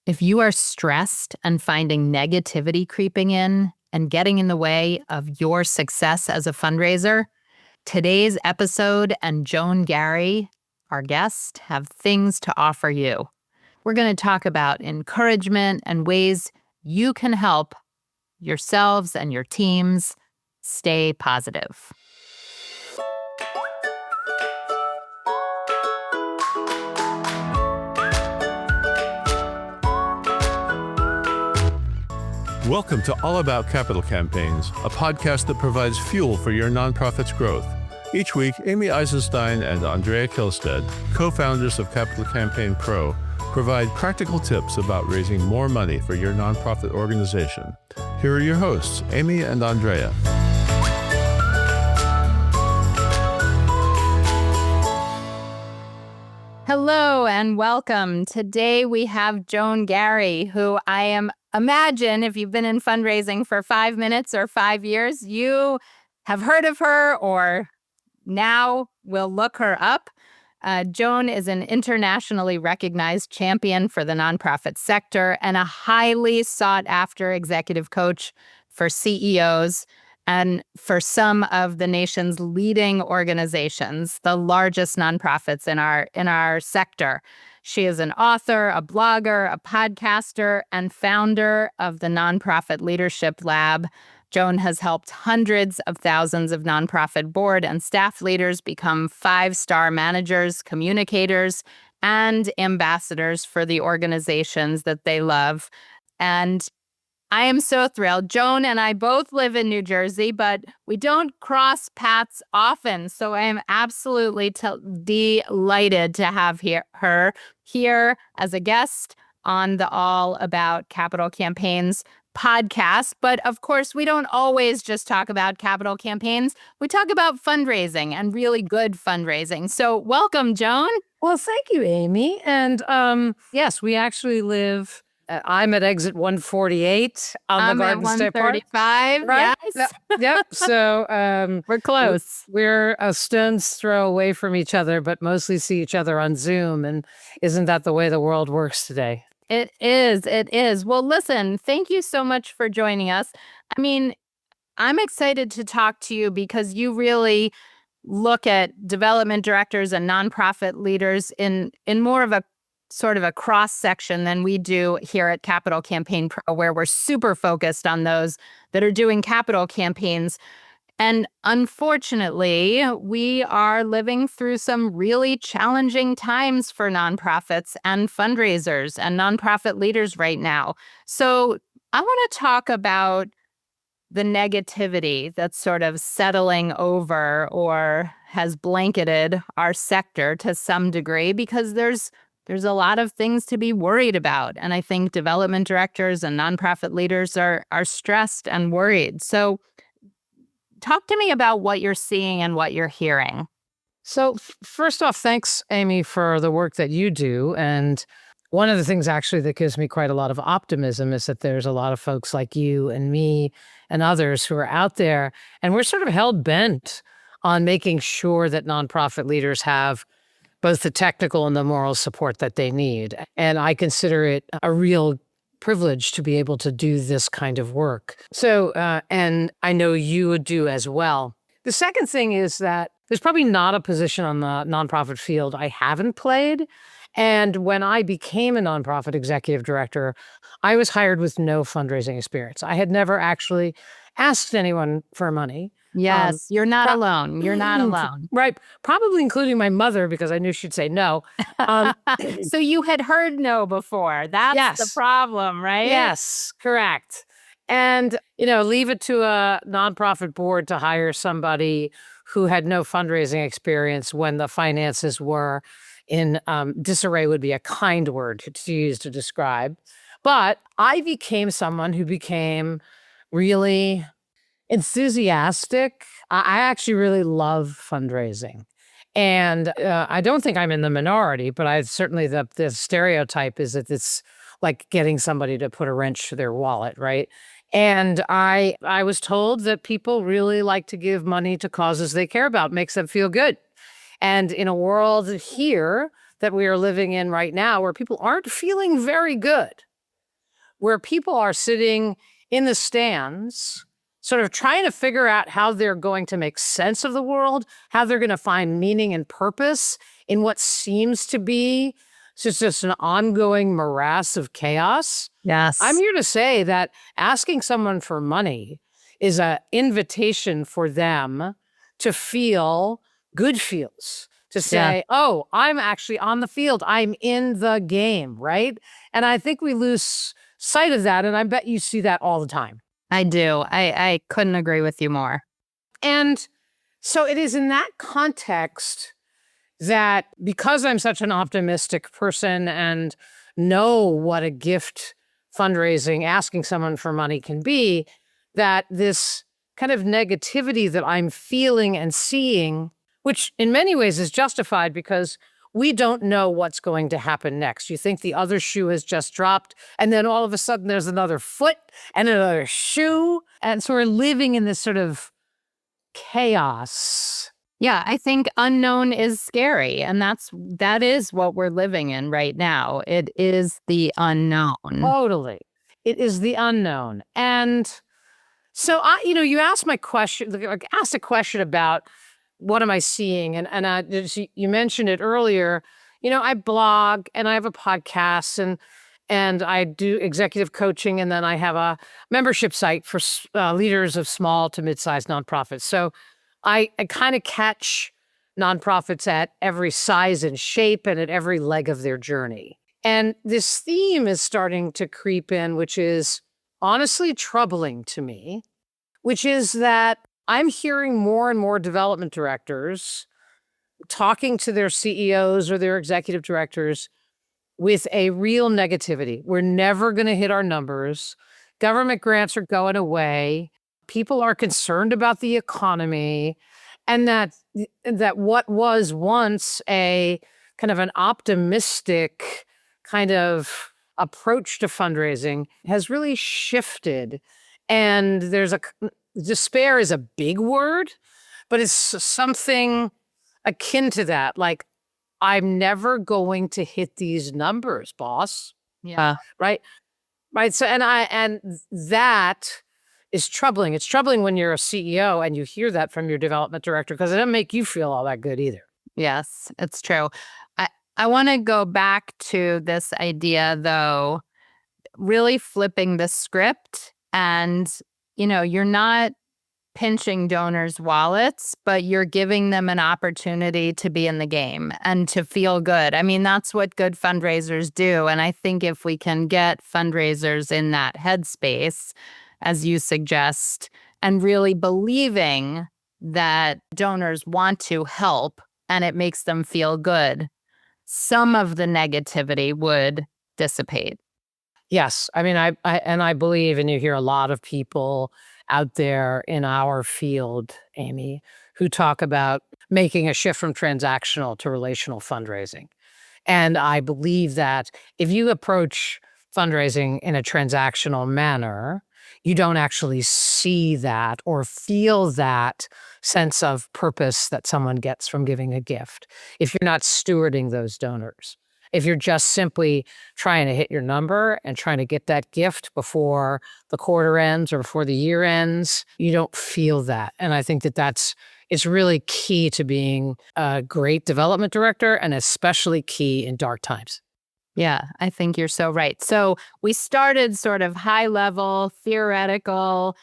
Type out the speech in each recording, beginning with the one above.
If you are stressed and finding negativity creeping in and getting in the way of your success as a fundraiser, today's episode and Joan Garry, our guest, have things to offer you. We're going to talk about encouragement and ways you can help yourselves and your teams stay positive. Welcome to All About Capital Campaigns, a podcast that provides fuel for your nonprofit's growth. Each week, Amy Eisenstein and Andrea Kilstead, co-founders of Capital Campaign Pro, provide practical tips about raising more money for your nonprofit organization. Here are your hosts, Amy and Andrea. Hello and welcome. Today we have Joan Garry, who imagine if you've been in fundraising for 5 minutes or 5 years, you have heard of her or now will look her up. Joan is an internationally recognized champion for the nonprofit sector and a highly sought after executive coach for CEOs and for some of the nation's leading organizations, the largest nonprofits in our sector. She is an author, a blogger, a podcaster, and founder of the Nonprofit Leadership Lab. Joan has helped hundreds of thousands of nonprofit board and staff leaders become 5-star managers, communicators, and ambassadors for the organizations that they love. And I am so thrilled. Joan and I both live in New Jersey, but we don't cross paths often. So I am absolutely delighted to have her here as a guest on the All About Capital Campaigns podcast. But of course, we don't always just talk about capital campaigns. We talk about fundraising and really good fundraising. So welcome, Joan. Well, thank you, Amy. And yes, we actually live... I'm at exit 148 on the Garden State Park. 135, right? Yes. Yep. So we're close. We're a stone's throw away from each other, but mostly see each other on Zoom. And isn't that the way the world works today? It is. It is. Well, listen, thank you so much for joining us. I mean, I'm excited to talk to you because you really look at development directors and nonprofit leaders in more of a sort of a cross section than we do here at Capital Campaign Pro, where we're super focused on those that are doing capital campaigns. And unfortunately, we are living through some really challenging times for nonprofits and fundraisers and nonprofit leaders right now. So I want to talk about the negativity that's sort of settling over or has blanketed our sector to some degree, because there's a lot of things to be worried about. And I think development directors and nonprofit leaders are stressed and worried. So talk to me about what you're seeing and what you're hearing. So first off, thanks, Amy, for the work that you do. And one of the things actually that gives me quite a lot of optimism is that there's a lot of folks like you and me and others who are out there. And we're sort of hell-bent on making sure that nonprofit leaders have both the technical and the moral support that they need. And I consider it a real privilege to be able to do this kind of work. So, and I know you would do as well. The second thing is that there's probably not a position on the nonprofit field I haven't played. And when I became a nonprofit executive director, I was hired with no fundraising experience. I had never actually asked anyone for money. Yes, you're not alone. You're not alone. Right. Probably including my mother, because I knew she'd say no. So you had heard no before. That's the problem, right? Yes, correct. And, leave it to a nonprofit board to hire somebody who had no fundraising experience when the finances were in disarray would be a kind word to use to describe. But I became someone who became really enthusiastic. I actually really love fundraising. And I don't think I'm in the minority, but I certainly, the stereotype is that it's like getting somebody to put a wrench to their wallet, right? And I was told that people really like to give money to causes they care about, makes them feel good. And in a world here that we are living in right now where people aren't feeling very good, where people are sitting in the stands, sort of trying to figure out how they're going to make sense of the world, how they're going to find meaning and purpose in what seems to be just an ongoing morass of chaos. Yes. I'm here to say that asking someone for money is an invitation for them to feel good feels, to say, oh, I'm actually on the field. I'm in the game, right? And I think we lose sight of that. And I bet you see that all the time. I do. I couldn't agree with you more. And so it is in that context that, because I'm such an optimistic person and know what a gift fundraising, asking someone for money can be, that this kind of negativity that I'm feeling and seeing, which in many ways is justified because we don't know what's going to happen next. You think the other shoe has just dropped, and then all of a sudden there's another foot and another shoe. And so we're living in this sort of chaos. Yeah, I think unknown is scary, and that is what we're living in right now. It is the unknown. Totally. It is the unknown. And so you asked a question about what am I seeing? And you mentioned it earlier. I blog and I have a podcast and I do executive coaching, and then I have a membership site for leaders of small to mid-sized nonprofits. So I kind of catch nonprofits at every size and shape and at every leg of their journey. And this theme is starting to creep in, which is honestly troubling to me, which is that I'm hearing more and more development directors talking to their CEOs or their executive directors with a real negativity. We're never going to hit our numbers. Government grants are going away. People are concerned about the economy, and that what was once a kind of an optimistic kind of approach to fundraising has really shifted. And despair is a big word, but it's something akin to that. Like, I'm never going to hit these numbers, boss. Yeah. Right. So, and that is troubling. It's troubling when you're a CEO and you hear that from your development director, because it doesn't make you feel all that good either. Yes, it's true. I want to go back to this idea, though, really flipping the script. And, you're not pinching donors' wallets, but you're giving them an opportunity to be in the game and to feel good. I mean, that's what good fundraisers do. And I think if we can get fundraisers in that headspace, as you suggest, and really believing that donors want to help and it makes them feel good, some of the negativity would dissipate. Yes. I mean, I believe, and you hear a lot of people out there in our field, Amy, who talk about making a shift from transactional to relational fundraising. And I believe that if you approach fundraising in a transactional manner, you don't actually see that or feel that sense of purpose that someone gets from giving a gift if you're not stewarding those donors. If you're just simply trying to hit your number and trying to get that gift before the quarter ends or before the year ends, you don't feel that. And I think that it's really key to being a great development director, and especially key in dark times. Yeah, I think you're so right. So we started sort of high level, theoretical.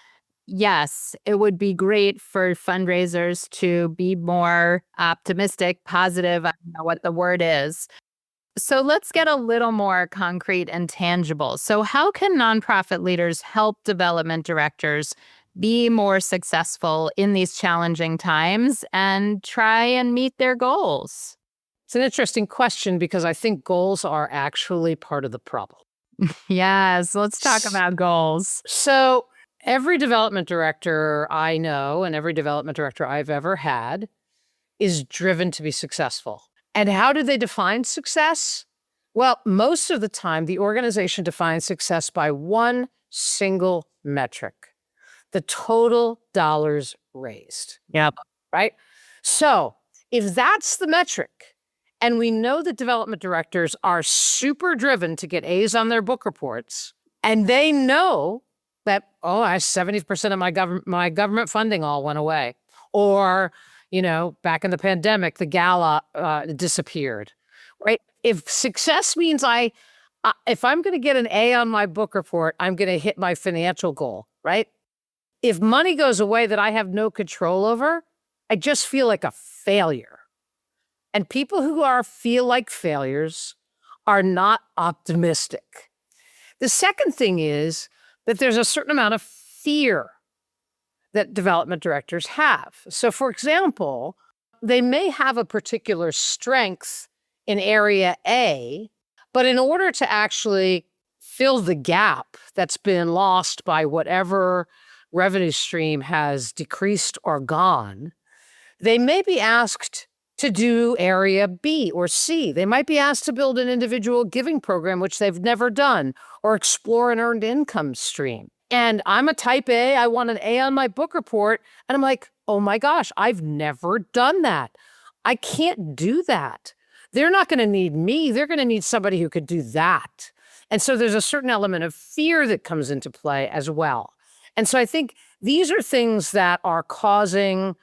Yes, it would be great for fundraisers to be more optimistic, positive. I don't know what the word is. So let's get a little more concrete and tangible. So how can nonprofit leaders help development directors be more successful in these challenging times and try and meet their goals? It's an interesting question, because I think goals are actually part of the problem. Yes, let's talk about goals. So every development director I know and every development director I've ever had is driven to be successful. And how do they define success? Well, most of the time, the organization defines success by one single metric: the total dollars raised. Yep. Right? So if that's the metric, and we know that development directors are super driven to get A's on their book reports, And they know that, oh, 70% of my government funding all went away. Or, back in the pandemic, the gala disappeared, right? If success means if I'm going to get an A on my book report, I'm going to hit my financial goal, right? If money goes away that I have no control over, I just feel like a failure. And people who feel like failures are not optimistic. The second thing is that there's a certain amount of fear that development directors have. So, for example, they may have a particular strength in area A, but in order to actually fill the gap that's been lost by whatever revenue stream has decreased or gone, they may be asked to do area B or C. They might be asked to build an individual giving program, which they've never done, or explore an earned income stream. And I'm a type A, I want an A on my book report. And I'm like, oh my gosh, I've never done that. I can't do that. They're not going to need me. They're going to need somebody who could do that. And so there's a certain element of fear that comes into play as well. And so I think these are things that are causing,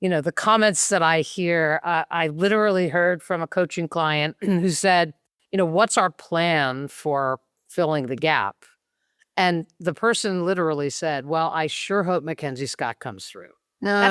the comments that I hear. I literally heard from a coaching client who said, what's our plan for filling the gap? And the person literally said, well, I sure hope Mackenzie Scott comes through. No.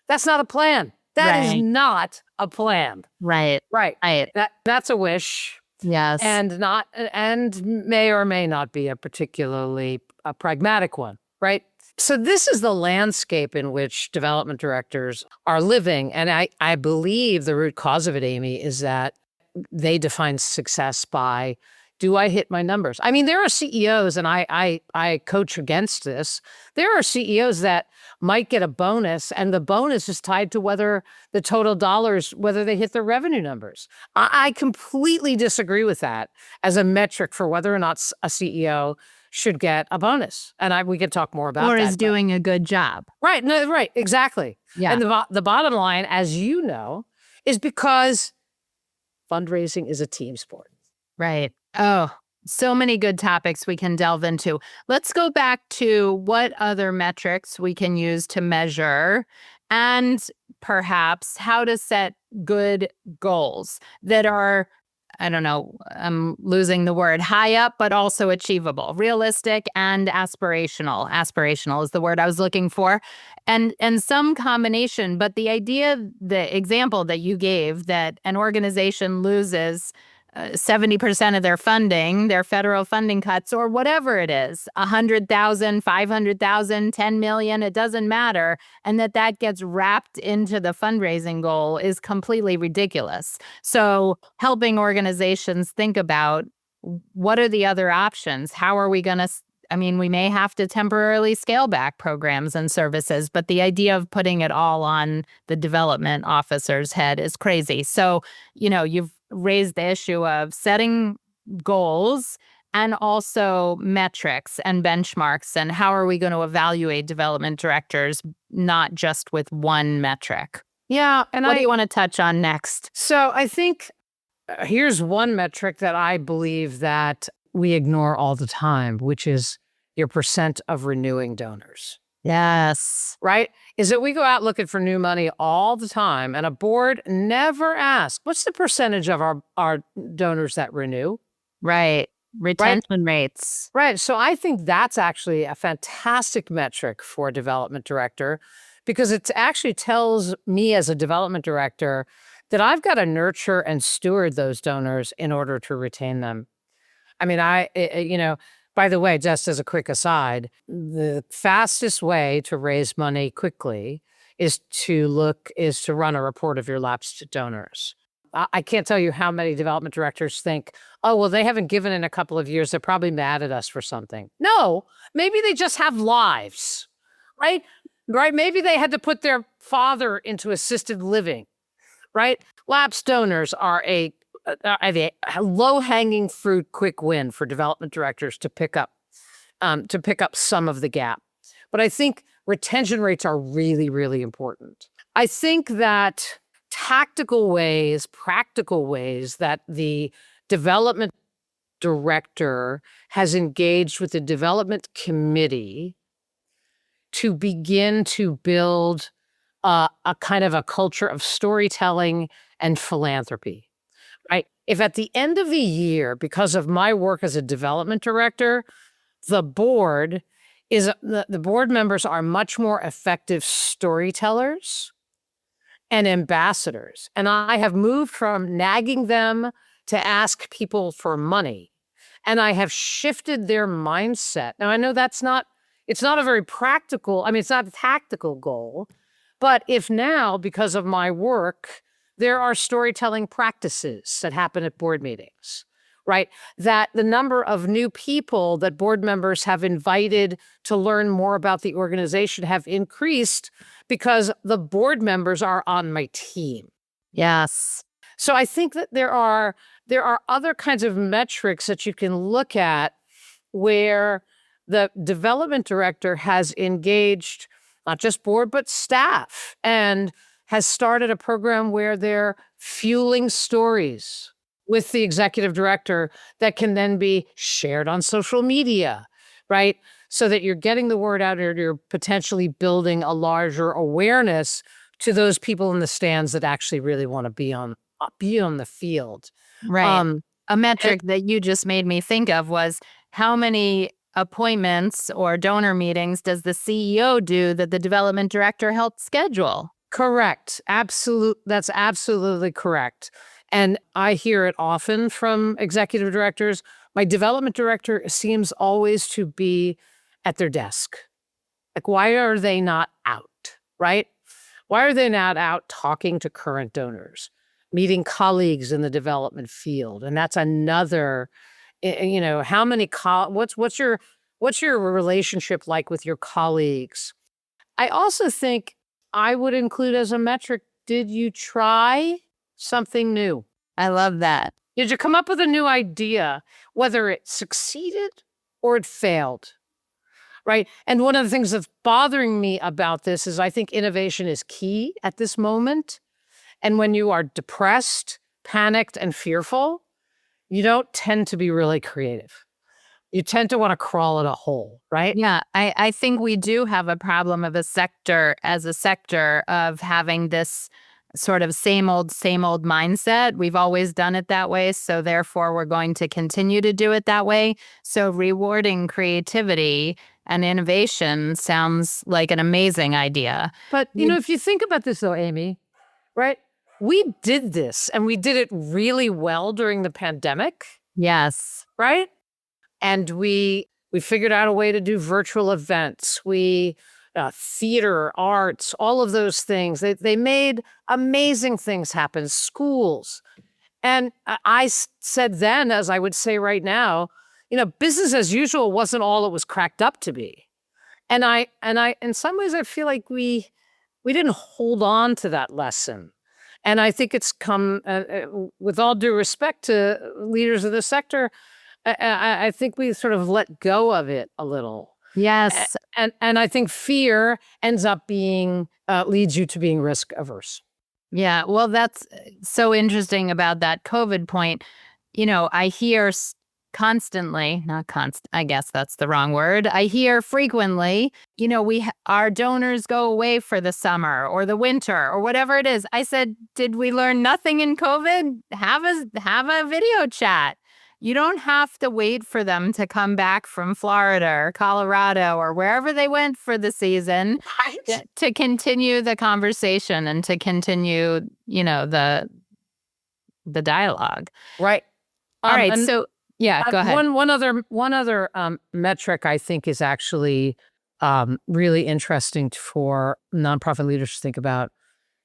That's not a plan. That is Right. not a plan. Right. Right. Right. That's a wish. Yes. And may or may not be a particularly pragmatic one, right? So this is the landscape in which development directors are living. And I believe the root cause of it, Amy, is that they define success by, do I hit my numbers? I mean, there are CEOs, and I coach against this. There are CEOs that might get a bonus, and the bonus is tied to whether the total dollars, whether they hit their revenue numbers. I completely disagree with that as a metric for whether or not a CEO should get a bonus. And we could talk more about that. Or is doing a good job. Right. No, right. Exactly. Yeah. And the bottom line, as you know, is because fundraising is a team sport. Right. Oh, so many good topics we can delve into. Let's go back to what other metrics we can use to measure, and perhaps how to set good goals that are, I don't know, I'm losing the word, high up, but also achievable, realistic and aspirational. Aspirational is the word I was looking for. And some combination. But the example that you gave, that an organization loses 70% of their funding, their federal funding cuts, or whatever it is, 100,000, 500,000, 10 million, it doesn't matter. And that gets wrapped into the fundraising goal is completely ridiculous. So helping organizations think about, what are the other options? How are we going to, we may have to temporarily scale back programs and services, but the idea of putting it all on the development officer's head is crazy. So, you've raised the issue of setting goals and also metrics and benchmarks, and how are we going to evaluate development directors, not just with one metric. Yeah. And what do you want to touch on next? So I think here's one metric that I believe that we ignore all the time, which is your percent of renewing donors. Yes. Right? Is that we go out looking for new money all the time, and a board never asks, what's the percentage of our donors that renew? Right. Retention rates. Right. So I think that's actually a fantastic metric for a development director, because it actually tells me as a development director that I've got to nurture and steward those donors in order to retain them. By the way, just as a quick aside, the fastest way to raise money quickly is to run a report of your lapsed donors. I can't tell you how many development directors think, oh, well, they haven't given in a couple of years. They're probably mad at us for something. No, maybe they just have lives, right? Right? Maybe they had to put their father into assisted living, right? Lapsed donors are a low-hanging fruit, quick win for development directors to pick up some of the gap. But I think retention rates are really, really important. I think that practical ways that the development director has engaged with the development committee to begin to build a kind of a culture of storytelling and philanthropy, right? If at the end of the year, because of my work as a development director, the board the board members are much more effective storytellers and ambassadors. And I have moved from nagging them to ask people for money. And I have shifted their mindset. Now I know it's not a very practical, I mean, it's not a tactical goal, but if now, because of my work, there are storytelling practices that happen at board meetings, right? That the number of new people that board members have invited to learn more about the organization have increased because the board members are on my team. Yes. So I think that there are other kinds of metrics that you can look at where the development director has engaged not just board, but staff, and has started a program where they're fueling stories with the executive director that can then be shared on social media, right? So that you're getting the word out, or you're potentially building a larger awareness to those people in the stands that actually really want to be on the field. Right. Um, A metric that you just made me think of was how many appointments or donor meetings does the CEO do that the development director helped schedule? Correct. That's absolutely correct. And I hear it often from executive directors. My development director seems always to be at their desk. Like, why are they not out, right? Why are they not out talking to current donors, meeting colleagues in the development field? And that's another, how many, what's your relationship like with your colleagues? I also think I would include as a metric, did you try something new? I love that. Did you come up with a new idea, whether it succeeded or it failed? Right. And one of the things that's bothering me about this is I think innovation is key at this moment. And when you are depressed, panicked, and fearful, you don't tend to be really creative. You tend to want to crawl in a hole, right? Yeah, I think we do have a problem of a sector of having this sort of same old mindset. We've always done it that way, so therefore we're going to continue to do it that way. So rewarding creativity and innovation sounds like an amazing idea. But, if you think about this though, Amy, right? We did this and we did it really well during the pandemic, Yes. right? And we figured out a way to do virtual events. Theater, arts, all of those things. They made amazing things happen. Schools, and I said then, as I would say right now, business as usual wasn't all it was cracked up to be. And I, in some ways, I feel like we didn't hold on to that lesson. And I think it's come, with all due respect to leaders of the sector, I think we sort of let go of it a little. Yes. And I think fear ends up being, leads you to being risk averse. Yeah. Well, that's so interesting about that COVID point. I hear constantly, not constant, I guess that's the wrong word. I hear frequently, our donors go away for the summer or the winter or whatever it is. I said, did we learn nothing in COVID? Have a video chat. You don't have to wait for them to come back from Florida or Colorado or wherever they went for the season to continue the conversation and to continue, the dialogue. Right. All right. So yeah, go ahead. One other metric I think is actually really interesting for nonprofit leaders to think about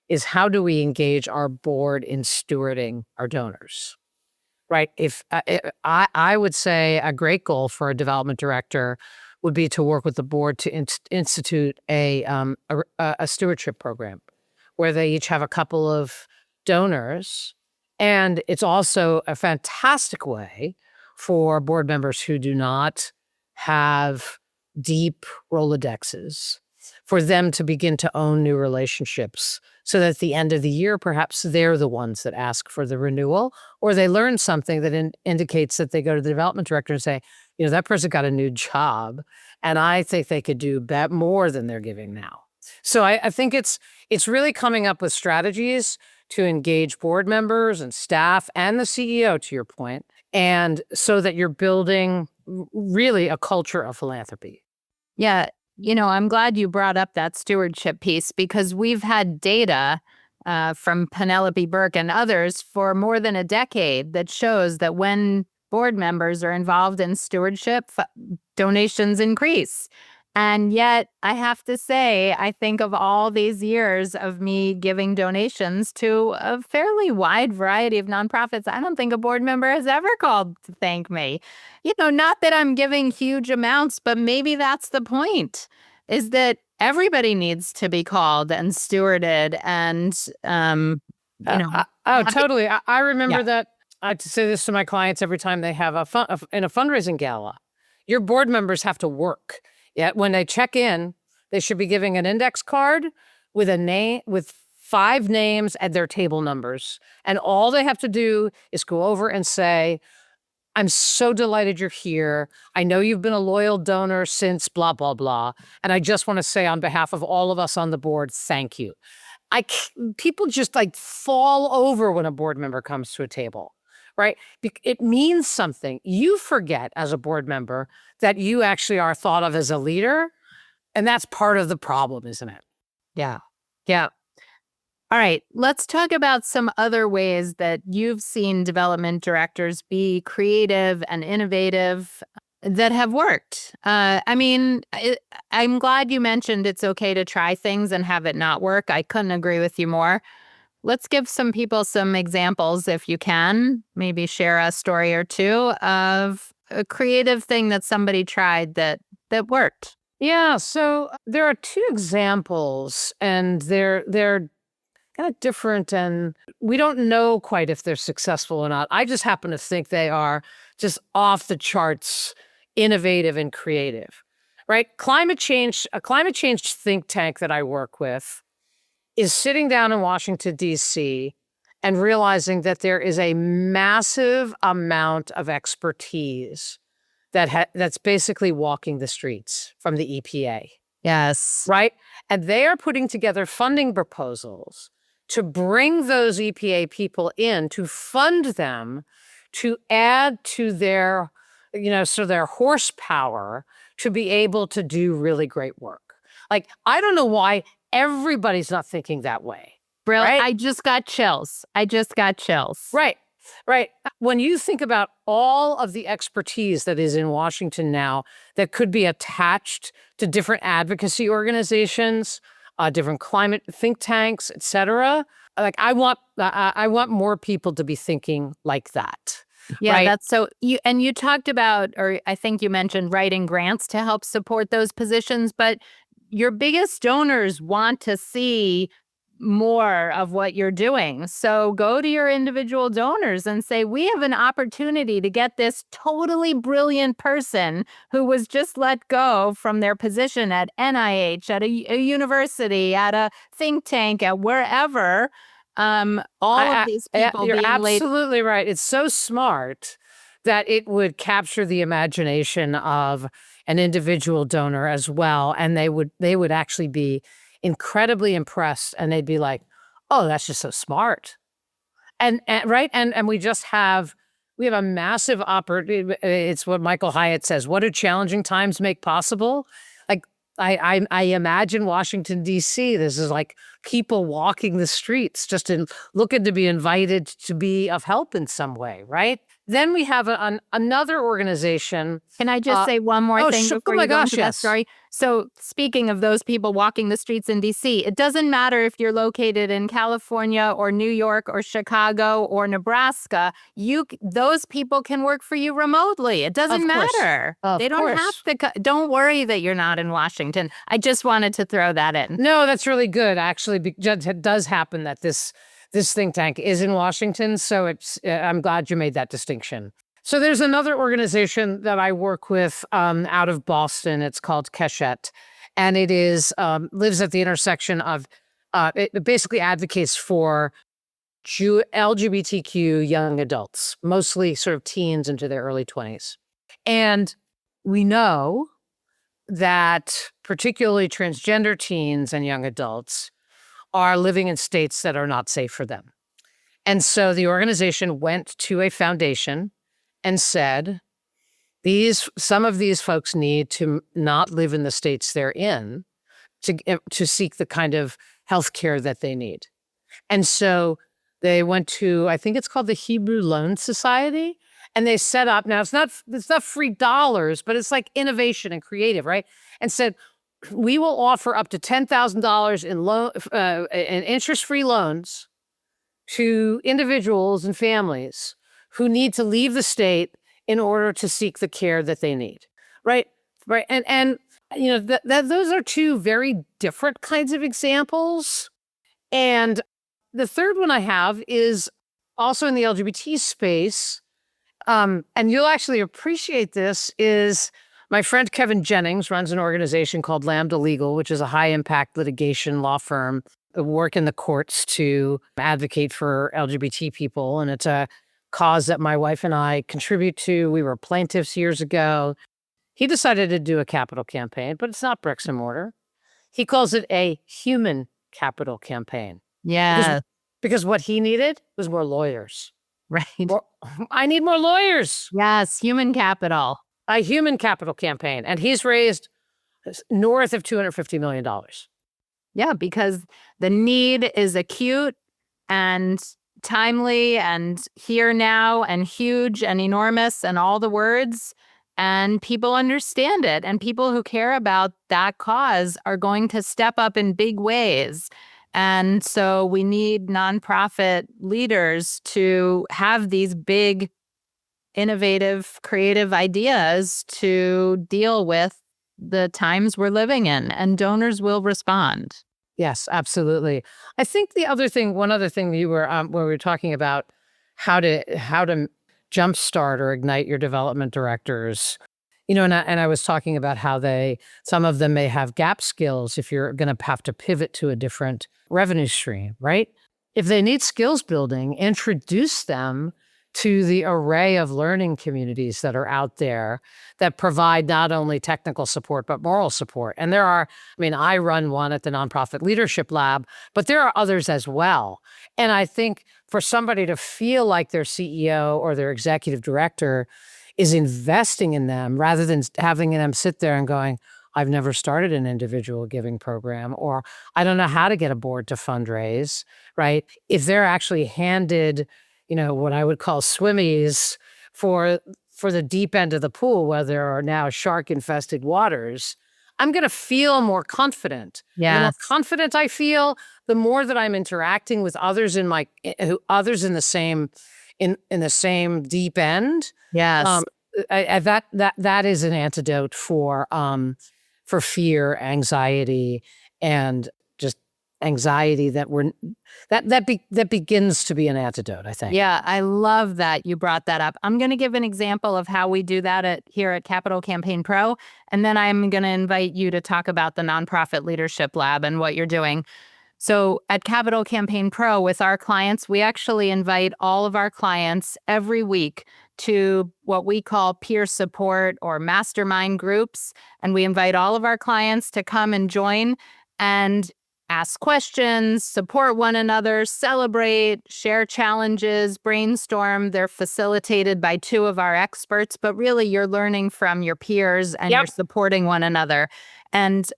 is how do we engage our board in stewarding our donors? Right. If I would say a great goal for a development director would be to work with the board to institute a stewardship program where they each have a couple of donors. And it's also a fantastic way for board members who do not have deep Rolodexes for them to begin to own new relationships so that at the end of the year, perhaps they're the ones that ask for the renewal, or they learn something that indicates that they go to the development director and say, that person got a new job, and I think they could do more than they're giving now. So I think it's really coming up with strategies to engage board members and staff and the CEO, to your point, and so that you're building really a culture of philanthropy. Yeah. I'm glad you brought up that stewardship piece, because we've had data from Penelope Burke and others for more than a decade that shows that when board members are involved in stewardship, donations increase. And yet, I have to say, I think of all these years of me giving donations to a fairly wide variety of nonprofits, I don't think a board member has ever called to thank me. Not that I'm giving huge amounts, but maybe that's the point, is that everybody needs to be called and stewarded and, totally. I remember Yeah. that. I say this to my clients every time they have in a fundraising gala. Your board members have to work. Yet when they check in, they should be giving an index card with a name, with 5 names and their table numbers. And all they have to do is go over and say, I'm so delighted you're here. I know you've been a loyal donor since blah, blah, blah. And I just want to say on behalf of all of us on the board, thank you. People just fall over when a board member comes to a table, right? It means something. You forget as a board member that you actually are thought of as a leader. And that's part of the problem, isn't it? Yeah. Yeah. All right. Let's talk about some other ways that you've seen development directors be creative and innovative that have worked. I'm glad you mentioned it's okay to try things and have it not work. I couldn't agree with you more. Let's give some people some examples, if you can. Maybe share a story or two of a creative thing that somebody tried that worked. Yeah. So there are 2 examples, and they're kind of different, and we don't know quite if they're successful or not. I just happen to think they are just off the charts innovative and creative, right? A climate change think tank that I work with is sitting down in Washington, D.C., and realizing that there is a massive amount of expertise that's basically walking the streets from the EPA. Yes. Right? And they are putting together funding proposals to bring those EPA people in, to fund them, to add to their, their horsepower to be able to do really great work. I don't know why everybody's not thinking that way. Brilliant. Right? I just got chills. Right. Right. When you think about all of the expertise that is in Washington now that could be attached to different advocacy organizations, different climate think tanks, et cetera, I want more people to be thinking like that. Yeah, right? that's so you talked about, or I think you mentioned, writing grants to help support those positions, but your biggest donors want to see more of what you're doing. So go to your individual donors and say, we have an opportunity to get this totally brilliant person who was just let go from their position at NIH, at a university, at a think tank, at wherever. All of these people you're being absolutely right. It's so smart that it would capture the imagination of an individual donor as well. And they would actually be incredibly impressed, and they'd be like, oh, that's just so smart. And right. And we have a massive opportunity. It's what Michael Hyatt says. What do challenging times make possible? I imagine Washington, D.C., this is like people walking the streets just looking to be invited to be of help in some way, right? Then we have another organization. Can I just say one more thing before you go into that yes. story? So speaking of those people walking the streets in D.C., it doesn't matter if you're located in California or New York or Chicago or Nebraska. Those people can work for you remotely. It doesn't matter. They don't have to. Don't worry that you're not in Washington. I just wanted to throw that in. No, that's really good. Actually, it does happen that this think tank is in Washington, so I'm glad you made that distinction. So there's another organization that I work with out of Boston. It's called Keshet, and it is lives at the intersection of it basically advocates for LGBTQ young adults, mostly sort of teens into their early 20s. And we know that particularly transgender teens and young adults are living in states that are not safe for them. And so the organization went to a foundation and said, some of these folks need to not live in the states they're in to seek the kind of health care that they need. And so they went to, I think it's called the Hebrew Loan Society, and they set up, now it's not free dollars, but it's like innovation and creative, right? And said, we will offer up to $10,000 in interest-free loans to individuals and families who need to leave the state in order to seek the care that they need, right? Right, and you know those are two very different kinds of examples. And the third one I have is also in the LGBT space, and you'll actually appreciate this, is my friend Kevin Jennings runs an organization called Lambda Legal, which is a high-impact litigation law firm that work in the courts to advocate for LGBT people. And it's a cause that my wife and I contribute to. We were plaintiffs years ago. He decided to do a capital campaign, but it's not bricks and mortar. He calls it a human capital campaign. Yeah. Because what he needed was more lawyers. Right. I need more lawyers. Yes. Human capital. A human capital campaign. And he's raised north of $250 million. Yeah, because the need is acute and timely and here now and huge and enormous and all the words. And people understand it. And people who care about that cause are going to step up in big ways. And so we need nonprofit leaders to have these big, innovative, creative ideas to deal with the times we're living in, and donors will respond. Yes, absolutely. I think one other thing you were when we were talking about how to jumpstart or ignite your development directors, you know, and I was talking about how some of them may have gap skills if you're going to have to pivot to a different revenue stream, right? If they need skills building, introduce them to the array of learning communities that are out there that provide not only technical support, but moral support. And I run one at the Nonprofit Leadership Lab, but there are others as well. And I think for somebody to feel like their CEO or their executive director is investing in them rather than having them sit there and going, I've never started an individual giving program, or I don't know how to get a board to fundraise, right? If they're actually handed, you know, what I would call swimmies for the deep end of the pool where there are now shark-infested waters, I'm going to feel more confident. Yes. The more confident I feel, the more that I'm interacting with others in the same deep end. Yes. That is an antidote for fear, anxiety, and just anxiety that begins to be an antidote, I think. Yeah, I love that you brought that up. I'm going to give an example of how we do that here at Capital Campaign Pro, and then I'm going to invite you to talk about the Nonprofit Leadership Lab and what you're doing. So at Capital Campaign Pro with our clients, we actually invite all of our clients every week to what we call peer support or mastermind groups. And we invite all of our clients to come and join and ask questions, support one another, celebrate, share challenges, brainstorm. They're facilitated by two of our experts, but really you're learning from your peers and Yep. you're supporting one another. And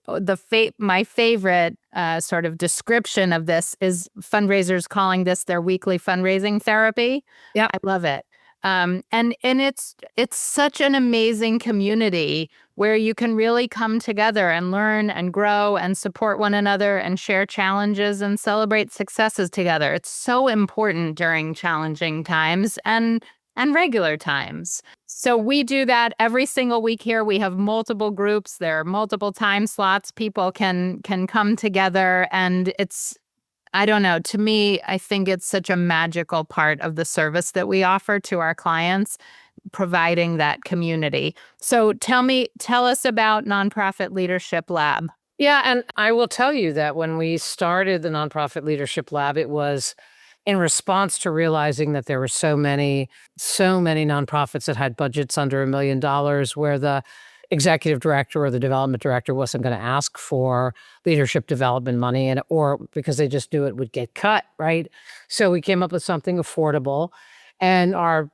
my favorite sort of description of this is fundraisers calling this their weekly fundraising therapy. Yep. I love it. And it's such an amazing community where you can really come together and learn and grow and support one another and share challenges and celebrate successes together. It's so important during challenging times and regular times. So we do that every single week here. We have multiple groups. There are multiple time slots. People can come together, and it's, I don't know, to me, I think it's such a magical part of the service that we offer to our clients, providing that community. So tell us about Nonprofit Leadership Lab. Yeah, and I will tell you that when we started the Nonprofit Leadership Lab, it was in response to realizing that there were so many nonprofits that had budgets under $1 million where the executive director or the development director wasn't going to ask for leadership development money and or because they just knew it would get cut, right? So we came up with something affordable. And our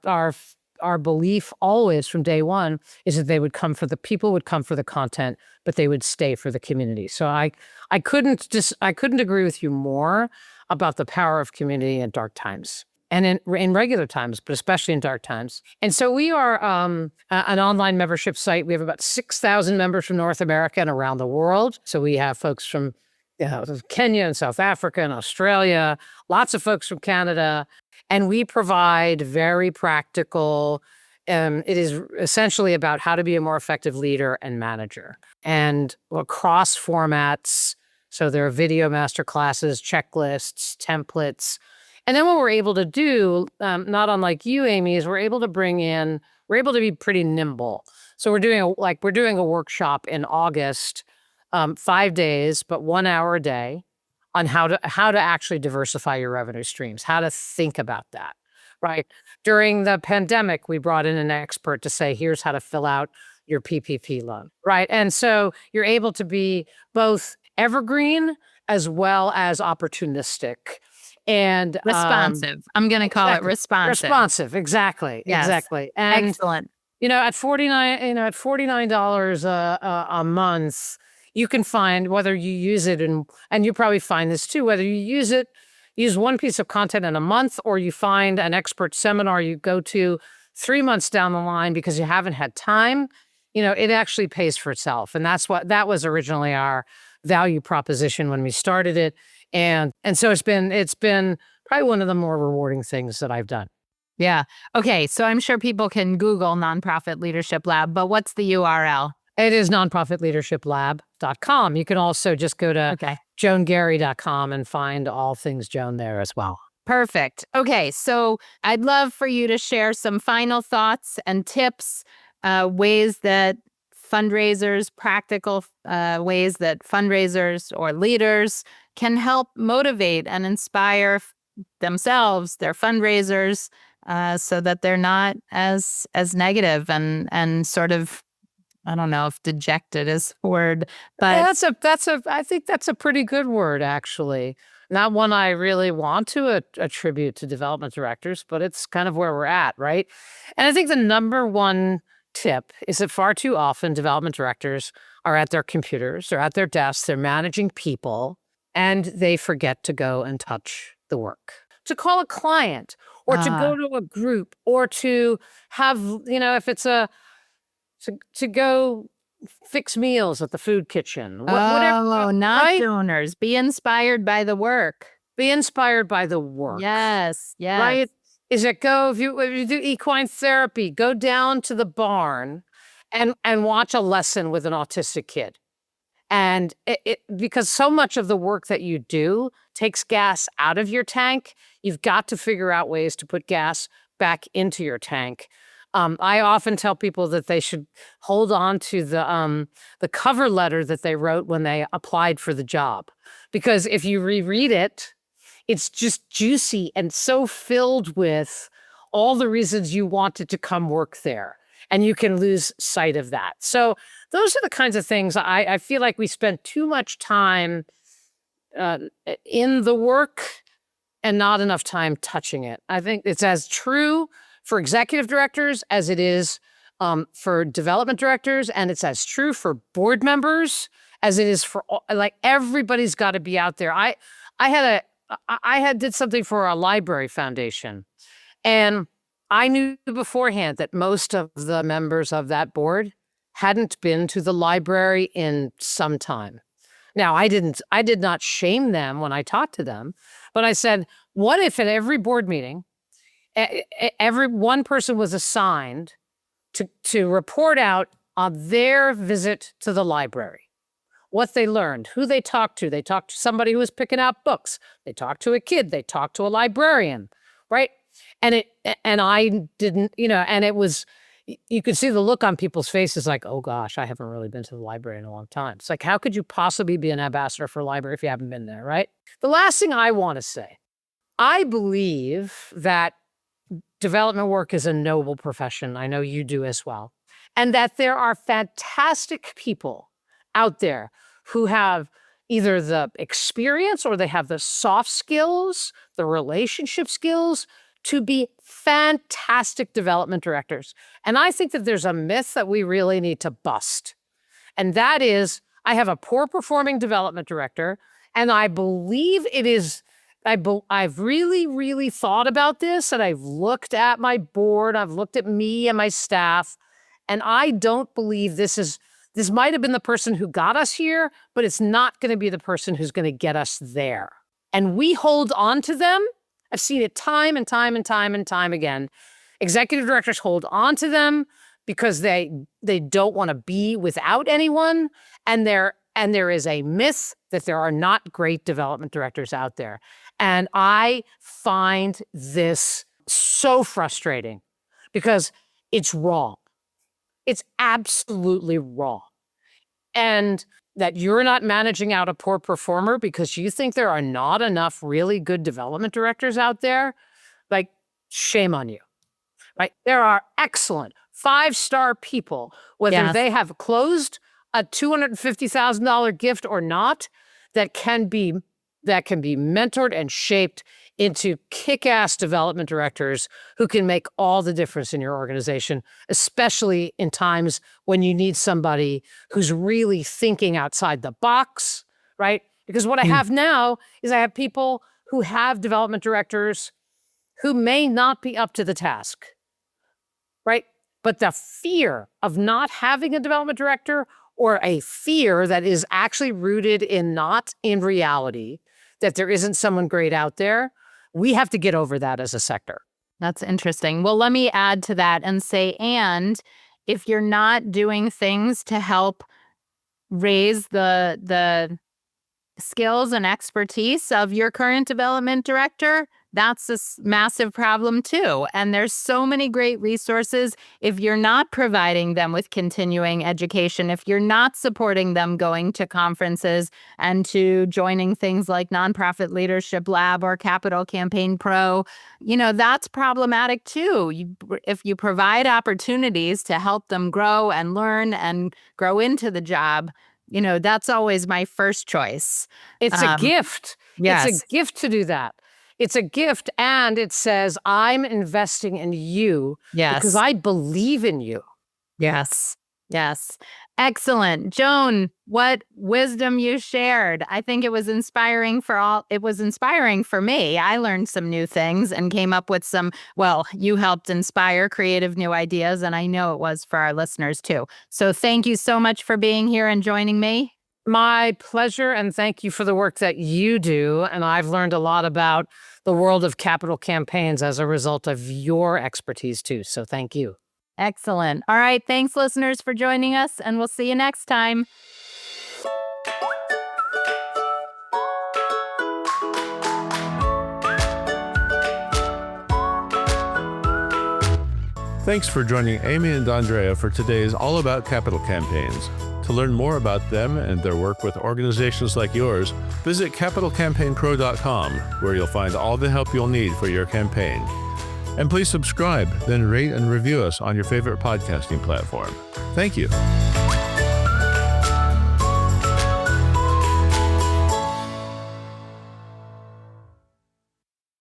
belief always from day one is that they would come for the people would come for the content, but they would stay for the community. So I couldn't agree with you more about the power of community in dark times and in regular times, but especially in dark times. And so we are an online membership site. We have about 6,000 members from North America and around the world. So we have folks from Kenya and South Africa and Australia, lots of folks from Canada. And we provide very practical, it is essentially about how to be a more effective leader and manager and across formats. So there are video master classes, checklists, templates. And then what we're able to do, not unlike you, Amy, is we're able to be pretty nimble. So we're doing a workshop in August, 5 days, but 1 hour a day on how to actually diversify your revenue streams, how to think about that, right? During the pandemic, we brought in an expert to say, here's how to fill out your PPP loan, right? And so you're able to be both evergreen as well as opportunistic and Responsive. I'm going to call it exactly. responsive. Responsive, exactly, Yes. exactly. And Excellent. at $49 a month, you can find whether you use it and you probably find this too, whether you use one piece of content in a month or you find an expert seminar you go to 3 months down the line because you haven't had time, it actually pays for itself. And that was originally our value proposition when we started it. And so it's been probably one of the more rewarding things that I've done. Yeah. Okay. So I'm sure people can Google Nonprofit Leadership Lab, but what's the URL? It is nonprofitleadershiplab.com. You can also just go to joangarry.com and find all things Joan there as well. Perfect. Okay. So I'd love for you to share some final thoughts and tips, ways that practical ways that fundraisers or leaders can help motivate and inspire themselves, their fundraisers, so that they're not as negative and sort of, I don't know if dejected is a word, but I think that's a pretty good word, actually. Not one I really want to attribute to development directors, but it's kind of where we're at, right? And I think the number one tip is that far too often development directors are at their computers, they're at their desks, they're managing people, and they forget to go and touch the work. To call a client or to go to a group or to have, if it's to go fix meals at the food kitchen. Whatever, not right? donors. Be inspired by the work. Be inspired by the work. Yes, yes. Right? Is it if you do equine therapy, go down to the barn and watch a lesson with an autistic kid. And because so much of the work that you do takes gas out of your tank, you've got to figure out ways to put gas back into your tank. I often tell people that they should hold on to the cover letter that they wrote when they applied for the job, because if you reread it, it's just juicy and so filled with all the reasons you wanted to come work there. And you can lose sight of that. So those are the kinds of things I feel like we spend too much time in the work and not enough time touching it. I think it's as true for executive directors as it is for development directors, and it's as true for board members as it is for everybody's got to be out there. I did something for a library foundation, and I knew beforehand that most of the members of that board hadn't been to the library in some time. Now, I did not shame them when I talked to them, but I said, what if at every board meeting, every one person was assigned to report out on their visit to the library, what they learned, who they talked to. They talked to somebody who was picking out books. They talked to a kid. They talked to a librarian, right? And I didn't, and it was you could see the look on people's faces like, oh gosh, I haven't really been to the library in a long time. It's like, how could you possibly be an ambassador for a library if you haven't been there, right? The last thing I want to say, I believe that development work is a noble profession. I know you do as well. And that there are fantastic people out there who have either the experience or they have the soft skills, the relationship skills to be fantastic development directors. And I think that there's a myth that we really need to bust. And that is, I have a poor performing development director, and I believe it is, I've really, really thought about this, and I've looked at my board, I've looked at me and my staff, and I don't believe this might have been the person who got us here, but it's not going to be the person who's going to get us there. And we hold on to them. I've seen it time and time and time and time again. Executive directors hold on to them because they don't want to be without anyone. And there is a myth that there are not great development directors out there. And I find this so frustrating because it's wrong. It's absolutely wrong. And that you're not managing out a poor performer because you think there are not enough really good development directors out there, like, shame on you, right? There are excellent 5-star people, whether they have closed a $250,000 gift or not, that can be mentored and shaped into kick-ass development directors who can make all the difference in your organization, especially in times when you need somebody who's really thinking outside the box, right? Because what I have now is I have people who have development directors who may not be up to the task, right? But the fear of not having a development director, or a fear that is actually rooted in not in reality, that there isn't someone great out there, we have to get over that as a sector. That's interesting. Well, let me add to that and say, and if you're not doing things to help raise the skills and expertise of your current development director, that's a massive problem too. And there's so many great resources. If you're not providing them with continuing education, if you're not supporting them going to conferences and to joining things like Nonprofit Leadership Lab or Capital Campaign Pro, that's problematic too. If you provide opportunities to help them grow and learn and grow into the job, that's always my first choice. It's a gift. Yes. It's a gift to do that. It's a gift, and it says, I'm investing in you because I believe in you. Yes. Yes. Excellent. Joan, what wisdom you shared. I think it was inspiring it was inspiring for me. I learned some new things and came up with you helped inspire creative new ideas, and I know it was for our listeners too. So thank you so much for being here and joining me. My pleasure, and thank you for the work that you do. And I've learned a lot about the world of capital campaigns as a result of your expertise too. So thank you. Excellent. All right. Thanks, listeners, for joining us, and we'll see you next time. Thanks for joining Amy and Andrea for today's All About Capital Campaigns. To learn more about them and their work with organizations like yours, visit capitalcampaignpro.com, where you'll find all the help you'll need for your campaign. And please subscribe, then rate and review us on your favorite podcasting platform. Thank you.